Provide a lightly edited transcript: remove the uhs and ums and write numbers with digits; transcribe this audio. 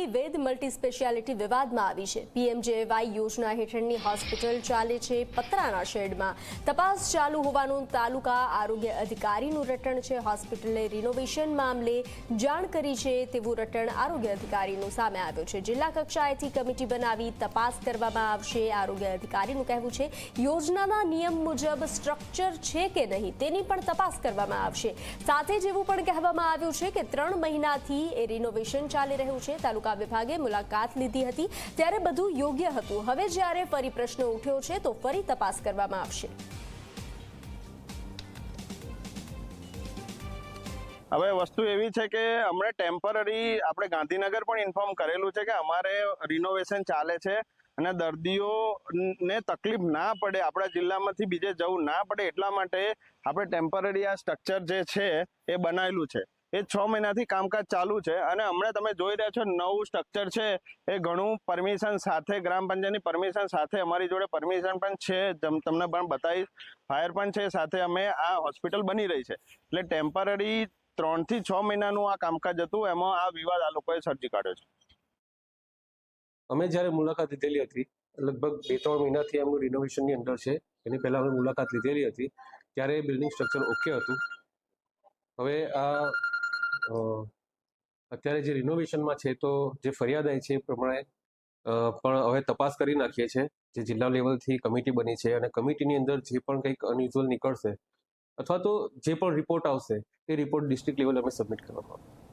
મોરબી વેદ multi speciality વિવાદમાં આવી છે। પીએમજેએવાય યોજના હેઠળની હોસ્પિટલ ચાલે છે પતરાના શેડમાં। તપાસ ચાલુ હોવાનું તાલુકા આરોગ્ય અધિકારીનું રટણ છે। હોસ્પિટલે રિનોવેશન મામલે જાણ કરી છે તેવું રટણ આરોગ્ય અધિકારીનું સામે આવ્યું છે। જિલ્લા કક્ષાએથી કમિટી બનાવી તપાસ કરવામાં આવશે। આરોગ્ય અધિકારીનું કહેવું છે યોજનાના નિયમ મુજબ સ્ટ્રક્ચર છે કે નહીં તેની પણ તપાસ કરવામાં આવશે। સાથે જ એવું પણ કહેવામાં આવ્યું છે કે 3 મહિનાથી એ રિનોવેશન ચાલી રહ્યું છે। તાલુકા વિભાગે મુલાકાત લીધી હતી ત્યારે બધું યોગ્ય હતું। હવે જ્યારે ફરી પ્રશ્ન ઉઠ્યો છે તો ફરી તપાસ કરવામાં આવશે। હવે વસ્તુ એવી છે કે અમને ટેમ્પરરી આપણે ગાંધીનગર પણ ઇન્ફોર્મ કરેલું છે કે અમારે રિનોવેશન ચાલે છે અને દર્દીઓને તકલીફ ના પડે, આપણા જિલ્લામાંથી બીજે જવું ના પડે એટલા માટે આપણે ટેમ્પરરી આ સ્ટ્રક્ચર જે છે એ બનાવેલું છે। એ 6 મહિનાથી કામકાજ ચાલુ છે અને હમણાં તમે જોઈ રહ્યા છો નવું સ્ટ્રક્ચર છે એ ઘણું પરમિશન સાથે, ગ્રામ પંચાયતની પરમિશન સાથે, અમારી જોડે પરમિશન પણ છે, તમને પણ બતાવીશ, ફાયર પણ છે સાથે। અમે આ હોસ્પિટલ બની રહી છે એટલે ટેમ્પરરી 3 થી 6 મહિનાનું આ કામકાજ હતું, એમાં આ વિવાદ આ લોકોએ સર્જી કાઢ્યો છે। અમે જ્યારે મુલાકાત લીધેલી હતી લગભગ 2-3 મહિનાથી એમનું રિનોવેશનની અંદર છે, એની પહેલા અમે મુલાકાત લીધેલી હતી ત્યારે બિલ્ડિંગ સ્ટ્રક્ચર ઓકે હતું। હવે આ અત્યારે જે રિનોવેશનમાં છે તો જે ફરિયાદ આવી છે એ પ્રમાણે પણ હવે તપાસ કરી નાખીએ છીએ। જે જિલ્લા લેવલથી કમિટી બની છે અને કમિટીની અંદર જે પણ કંઈક અનયુઝ્યુઅલ નીકળશે અથવા તો જે પણ રિપોર્ટ આવશે એ રિપોર્ટ ડિસ્ટ્રિક્ટ લેવલ અમે સબમિટ કરવામાં આવશે।